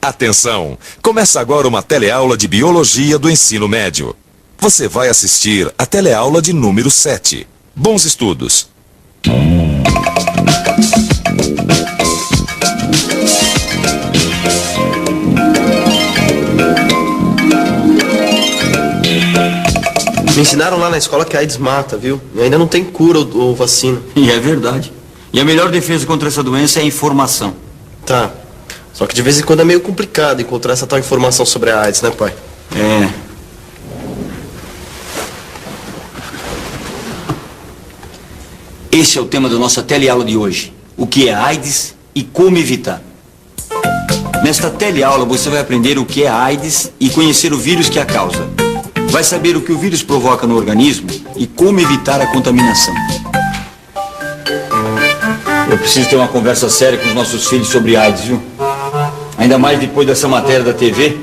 Atenção! Começa agora uma teleaula de Biologia do Ensino Médio. Você vai assistir a teleaula de número 7. Bons estudos! Me ensinaram lá na escola que a AIDS mata, viu? E ainda não tem cura ou vacina. E é verdade. E a melhor defesa contra essa doença é a informação. Tá. Só que de vez em quando é meio complicado encontrar essa tal informação sobre a AIDS, né, pai? É. Esse é o tema da nossa teleaula de hoje. O que é AIDS e como evitar. Nesta teleaula você vai aprender o que é AIDS e conhecer o vírus que a causa. Vai saber o que o vírus provoca no organismo e como evitar a contaminação. Eu preciso ter uma conversa séria com os nossos filhos sobre AIDS, viu? Ainda mais depois dessa matéria da TV.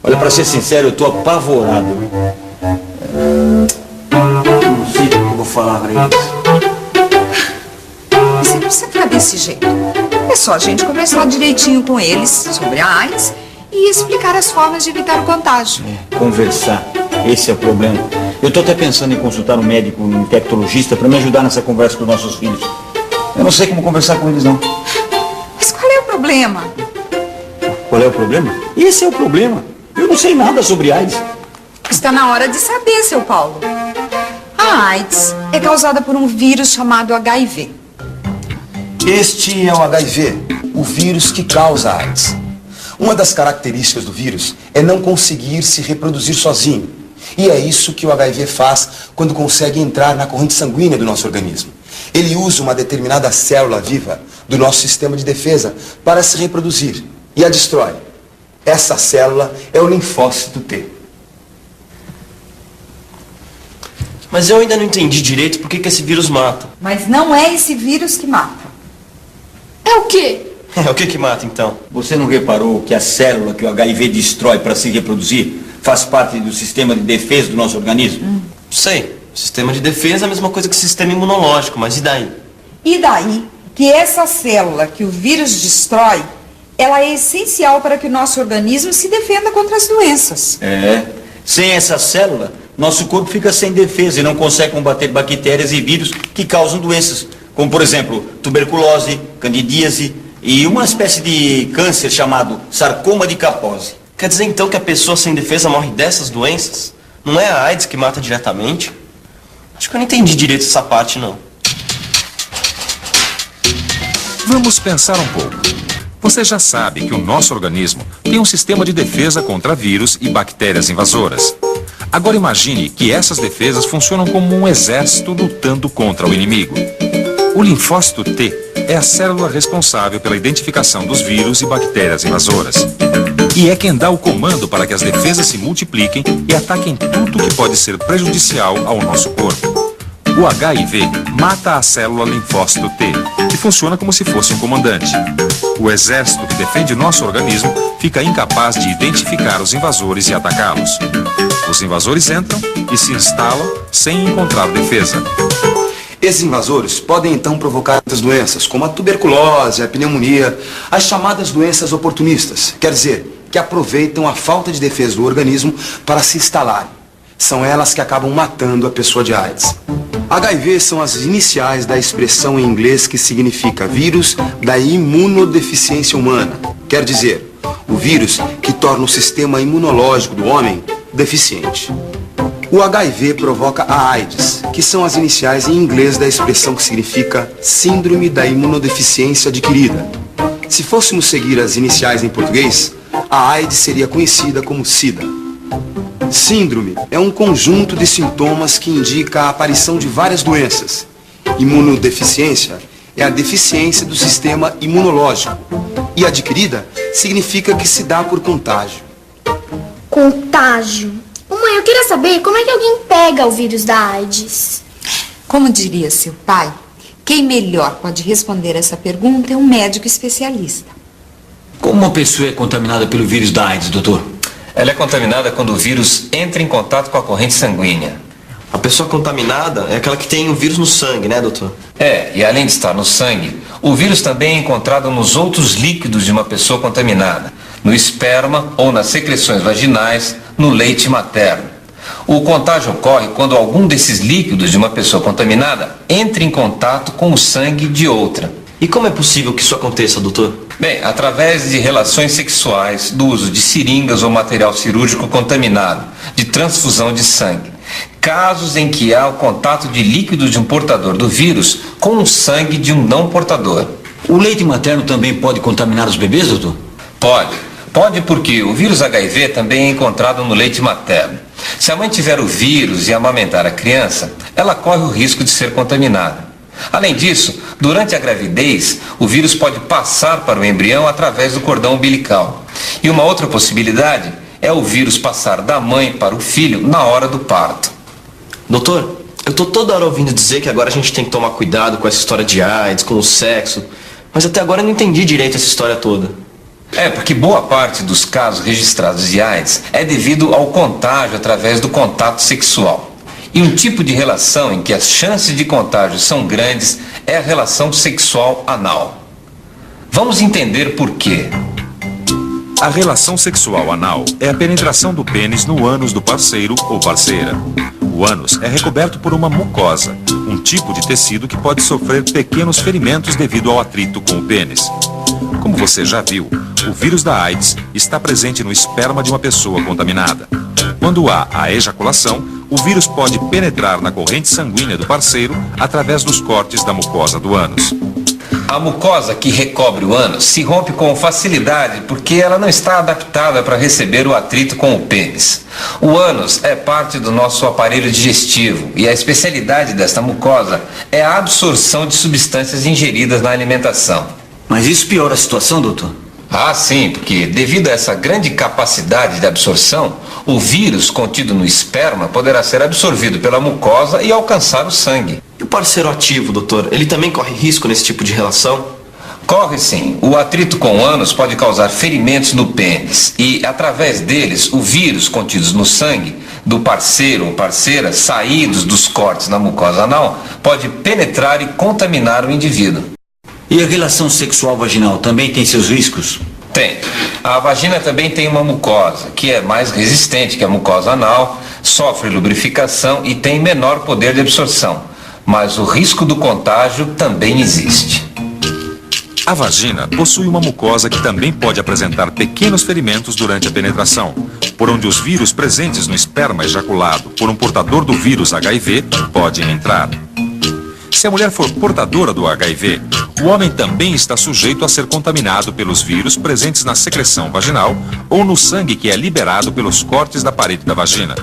Olha, pra ser sincero, eu tô apavorado. Não sei o que eu vou falar pra eles. Você não precisa ficar desse jeito. É só a gente conversar direitinho com eles sobre a AIDS e explicar as formas de evitar o contágio. Conversar. Esse é o problema. Eu tô até pensando em consultar um médico, um infectologista, pra me ajudar nessa conversa com os nossos filhos. Eu não sei como conversar com eles, não. Mas qual é o problema? Qual é o problema? Esse é o problema. Eu não sei nada sobre AIDS. Está na hora de saber, seu Paulo. A AIDS é causada por um vírus chamado HIV. Este é o HIV, o vírus que causa a AIDS. Uma das características do vírus é não conseguir se reproduzir sozinho. E é isso que o HIV faz quando consegue entrar na corrente sanguínea do nosso organismo. Ele usa uma determinada célula viva do nosso sistema de defesa para se reproduzir e a destrói. Essa célula é o linfócito T. Mas eu ainda não entendi direito por que esse vírus mata. Mas não é esse vírus que mata. É o quê? O que mata, então? Você não reparou que a célula que o HIV destrói para se reproduzir faz parte do sistema de defesa do nosso organismo? Sei. Sistema de defesa é a mesma coisa que sistema imunológico, mas e daí? E daí que essa célula que o vírus destrói, ela é essencial para que o nosso organismo se defenda contra as doenças. É. Sem essa célula, nosso corpo fica sem defesa e não consegue combater bactérias e vírus que causam doenças, como por exemplo, tuberculose, candidíase e uma espécie de câncer chamado sarcoma de Kaposi. Quer dizer então que a pessoa sem defesa morre dessas doenças? Não é a AIDS que mata diretamente? Acho que eu não entendi direito essa parte, não. Vamos pensar um pouco. Você já sabe que o nosso organismo tem um sistema de defesa contra vírus e bactérias invasoras. Agora imagine que essas defesas funcionam como um exército lutando contra o inimigo. O linfócito T é a célula responsável pela identificação dos vírus e bactérias invasoras. E é quem dá o comando para que as defesas se multipliquem e ataquem tudo que pode ser prejudicial ao nosso corpo. O HIV mata a célula linfócito T, que funciona como se fosse um comandante. O exército que defende nosso organismo fica incapaz de identificar os invasores e atacá-los. Os invasores entram e se instalam sem encontrar defesa. Esses invasores podem então provocar outras doenças, como a tuberculose, a pneumonia, as chamadas doenças oportunistas, quer dizer, que aproveitam a falta de defesa do organismo para se instalarem. São elas que acabam matando a pessoa de AIDS. HIV são as iniciais da expressão em inglês que significa vírus da imunodeficiência humana, quer dizer, o vírus que torna o sistema imunológico do homem deficiente. O HIV provoca a AIDS, que são as iniciais em inglês da expressão que significa Síndrome da Imunodeficiência Adquirida. Se fôssemos seguir as iniciais em português, a AIDS seria conhecida como SIDA. Síndrome é um conjunto de sintomas que indica a aparição de várias doenças. Imunodeficiência é a deficiência do sistema imunológico. E adquirida significa que se dá por contágio. Contágio. Mamãe, eu queria saber como é que alguém pega o vírus da AIDS. Como diria seu pai, quem melhor pode responder essa pergunta é um médico especialista. Como uma pessoa é contaminada pelo vírus da AIDS, doutor? Ela é contaminada quando o vírus entra em contato com a corrente sanguínea. A pessoa contaminada é aquela que tem o vírus no sangue, né, doutor? E além de estar no sangue, o vírus também é encontrado nos outros líquidos de uma pessoa contaminada, no esperma ou nas secreções vaginais, no leite materno. O contágio ocorre quando algum desses líquidos de uma pessoa contaminada entra em contato com o sangue de outra. E como é possível que isso aconteça, doutor? Bem, através de relações sexuais, do uso de seringas ou material cirúrgico contaminado, de transfusão de sangue. Casos em que há o contato de líquidos de um portador do vírus com o sangue de um não portador. O leite materno também pode contaminar os bebês, doutor? Pode porque o vírus HIV também é encontrado no leite materno. Se a mãe tiver o vírus e amamentar a criança, ela corre o risco de ser contaminada. Além disso, durante a gravidez, o vírus pode passar para o embrião através do cordão umbilical. E uma outra possibilidade é o vírus passar da mãe para o filho na hora do parto. Doutor, eu tô toda hora ouvindo dizer que agora a gente tem que tomar cuidado com essa história de AIDS, com o sexo, mas até agora eu não entendi direito essa história toda. Porque boa parte dos casos registrados de AIDS é devido ao contágio através do contato sexual. E um tipo de relação em que as chances de contágio são grandes é a relação sexual anal. Vamos entender por quê. A relação sexual anal é a penetração do pênis no ânus do parceiro ou parceira. O ânus é recoberto por uma mucosa, um tipo de tecido que pode sofrer pequenos ferimentos devido ao atrito com o pênis. Como você já viu, o vírus da AIDS está presente no esperma de uma pessoa contaminada. Quando há a ejaculação, o vírus pode penetrar na corrente sanguínea do parceiro através dos cortes da mucosa do ânus. A mucosa que recobre o ânus se rompe com facilidade porque ela não está adaptada para receber o atrito com o pênis. O ânus é parte do nosso aparelho digestivo e a especialidade desta mucosa é a absorção de substâncias ingeridas na alimentação. Mas isso piora a situação, doutor? Sim, porque devido a essa grande capacidade de absorção, o vírus contido no esperma poderá ser absorvido pela mucosa e alcançar o sangue. E o parceiro ativo, doutor, ele também corre risco nesse tipo de relação? Corre sim. O atrito com o ânus pode causar ferimentos no pênis e, através deles, o vírus contidos no sangue do parceiro ou parceira, saídos dos cortes na mucosa anal, pode penetrar e contaminar o indivíduo. E a relação sexual vaginal também tem seus riscos? Tem. A vagina também tem uma mucosa, que é mais resistente que a mucosa anal, sofre lubrificação e tem menor poder de absorção. Mas o risco do contágio também existe. A vagina possui uma mucosa que também pode apresentar pequenos ferimentos durante a penetração, por onde os vírus presentes no esperma ejaculado por um portador do vírus HIV podem entrar. Se a mulher for portadora do HIV, o homem também está sujeito a ser contaminado pelos vírus presentes na secreção vaginal ou no sangue que é liberado pelos cortes da parede da vagina.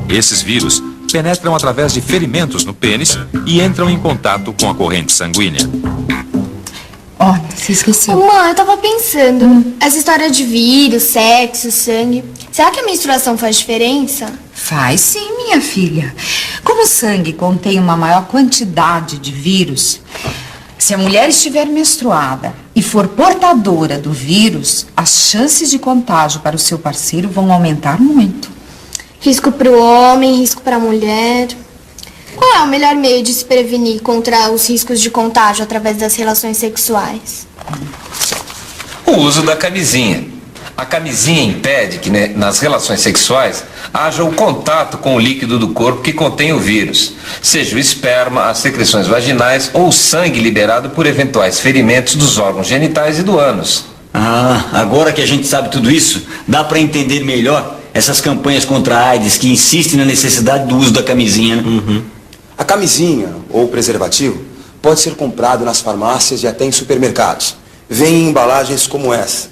Esses vírus penetram através de ferimentos no pênis e entram em contato com a corrente sanguínea. Olha, você esqueceu. Mãe, eu tava pensando, essa história de vírus, sexo, sangue, será que a menstruação faz diferença? Faz sim, minha filha. Como o sangue contém uma maior quantidade de vírus, se a mulher estiver menstruada e for portadora do vírus, as chances de contágio para o seu parceiro vão aumentar muito. Risco para o homem, risco para a mulher. Qual é o melhor meio de se prevenir contra os riscos de contágio através das relações sexuais? O uso da camisinha. A camisinha impede que nas relações sexuais haja o contato com o líquido do corpo que contém o vírus, seja o esperma, as secreções vaginais ou o sangue liberado por eventuais ferimentos dos órgãos genitais e do ânus. Agora que a gente sabe tudo isso, dá para entender melhor essas campanhas contra a AIDS que insistem na necessidade do uso da camisinha, né? Uhum. A camisinha ou preservativo pode ser comprado nas farmácias e até em supermercados. Vem em embalagens como essa.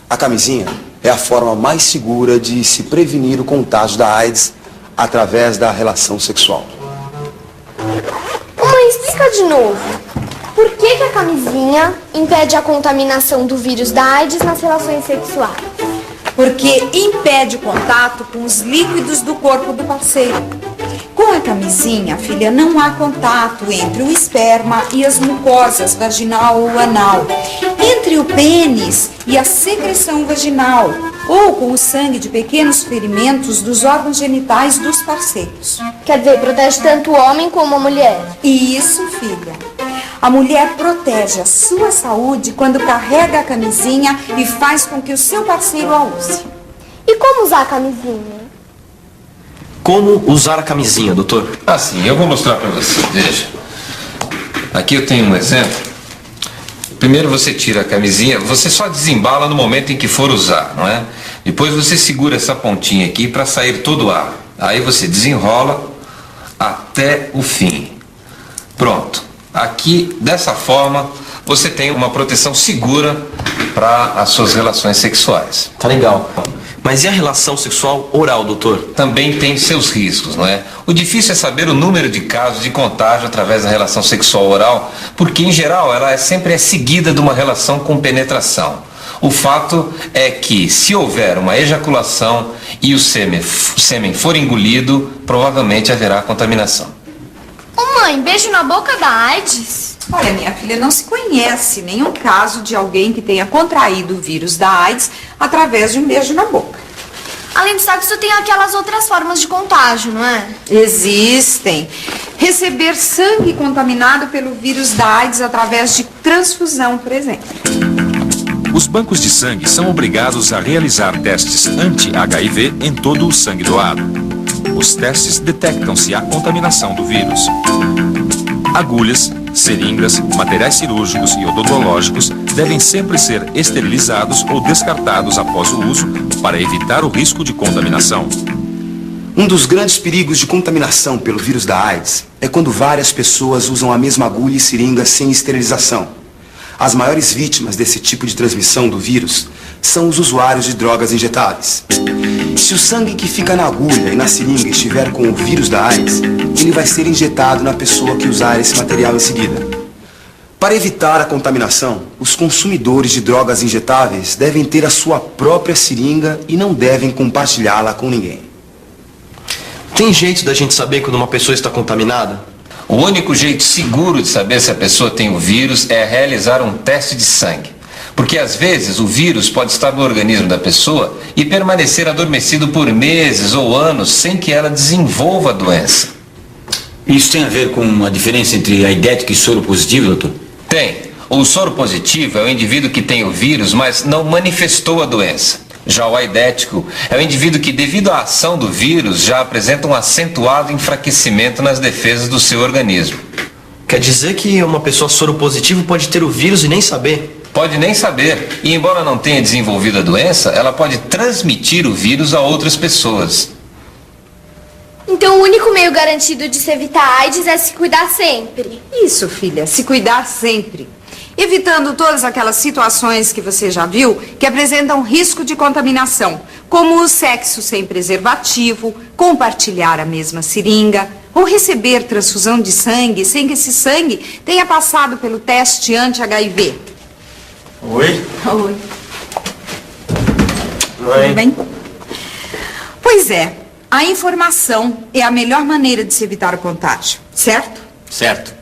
A camisinha é a forma mais segura de se prevenir o contágio da AIDS através da relação sexual. Mãe, explica de novo. Por que a camisinha impede a contaminação do vírus da AIDS nas relações sexuais? Porque impede o contato com os líquidos do corpo do parceiro. Com a camisinha, filha, não há contato entre o esperma e as mucosas vaginal ou anal, entre o pênis e a secreção vaginal ou com o sangue de pequenos ferimentos dos órgãos genitais dos parceiros. Quer dizer, protege tanto o homem como a mulher. Isso, filha. A mulher protege a sua saúde quando carrega a camisinha e faz com que o seu parceiro a use. E como usar a camisinha? Como usar a camisinha, doutor? Assim, eu vou mostrar para você. Veja. Aqui eu tenho um exemplo. Primeiro você tira a camisinha, você só desembala no momento em que for usar, não é? Depois você segura essa pontinha aqui para sair todo o ar. Aí você desenrola até o fim. Pronto. Aqui, dessa forma, você tem uma proteção segura para as suas relações sexuais. Tá legal. Mas e a relação sexual oral, doutor? Também tem seus riscos, não é? O difícil é saber o número de casos de contágio através da relação sexual oral, porque, em geral, ela sempre é seguida de uma relação com penetração. O fato é que, se houver uma ejaculação e o sêmen for engolido, provavelmente haverá contaminação. Ô mãe, beijo na boca da AIDS? Olha, minha filha, não se conhece nenhum caso de alguém que tenha contraído o vírus da AIDS através de um beijo na boca. Além do sexo, tem aquelas outras formas de contágio, não é? Existem. Receber sangue contaminado pelo vírus da AIDS através de transfusão, por exemplo. Os bancos de sangue são obrigados a realizar testes anti-HIV em todo o sangue doado. Os testes detectam se há contaminação do vírus. Agulhas, seringas, materiais cirúrgicos e odontológicos devem sempre ser esterilizados ou descartados após o uso para evitar o risco de contaminação. Um dos grandes perigos de contaminação pelo vírus da AIDS é quando várias pessoas usam a mesma agulha e seringa sem esterilização. As maiores vítimas desse tipo de transmissão do vírus são os usuários de drogas injetáveis. Se o sangue que fica na agulha e na seringa estiver com o vírus da AIDS, ele vai ser injetado na pessoa que usar esse material em seguida. Para evitar a contaminação, os consumidores de drogas injetáveis devem ter a sua própria seringa e não devem compartilhá-la com ninguém. Tem jeito da gente saber quando uma pessoa está contaminada? O único jeito seguro de saber se a pessoa tem o vírus é realizar um teste de sangue. Porque às vezes o vírus pode estar no organismo da pessoa e permanecer adormecido por meses ou anos sem que ela desenvolva a doença. Isso tem a ver com a diferença entre aidético e soro positivo, doutor? Tem. O soro positivo é o indivíduo que tem o vírus, mas não manifestou a doença. Já o aidético é o indivíduo que, devido à ação do vírus, já apresenta um acentuado enfraquecimento nas defesas do seu organismo. Quer dizer que uma pessoa soropositiva pode ter o vírus e nem saber? Pode nem saber. E embora não tenha desenvolvido a doença, ela pode transmitir o vírus a outras pessoas. Então o único meio garantido de se evitar a AIDS é se cuidar sempre. Isso, filha, se cuidar sempre. Evitando todas aquelas situações que você já viu que apresentam risco de contaminação, como o sexo sem preservativo, compartilhar a mesma seringa, ou receber transfusão de sangue sem que esse sangue tenha passado pelo teste anti-HIV. Oi? Oi. Oi. Tudo bem? Pois é, a informação é a melhor maneira de se evitar o contágio, certo? Certo.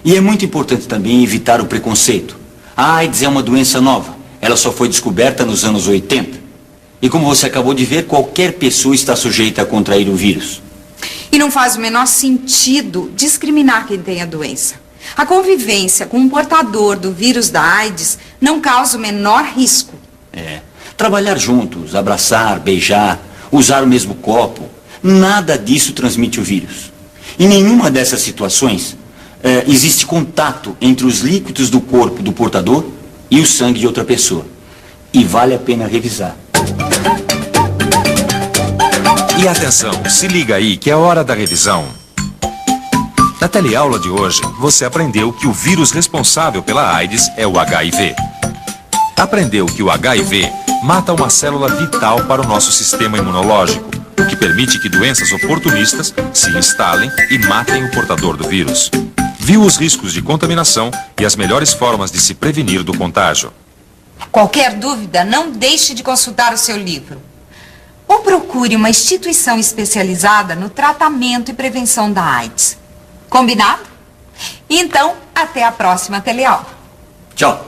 E é muito importante também evitar o preconceito. A AIDS é uma doença nova. Ela só foi descoberta nos anos 80. E como você acabou de ver, qualquer pessoa está sujeita a contrair o vírus. E não faz o menor sentido discriminar quem tem a doença. A convivência com um portador do vírus da AIDS não causa o menor risco. Trabalhar juntos, abraçar, beijar, usar o mesmo copo, nada disso transmite o vírus. Em nenhuma dessas situações existe contato entre os líquidos do corpo do portador e o sangue de outra pessoa. E vale a pena revisar. E atenção, se liga aí que é hora da revisão. Na teleaula de hoje, você aprendeu que o vírus responsável pela AIDS é o HIV. Aprendeu que o HIV mata uma célula vital para o nosso sistema imunológico, o que permite que doenças oportunistas se instalem e matem o portador do vírus. Viu os riscos de contaminação e as melhores formas de se prevenir do contágio. Qualquer dúvida, não deixe de consultar o seu livro. Ou procure uma instituição especializada no tratamento e prevenção da AIDS. Combinado? Então, até a próxima teleaula. Tchau.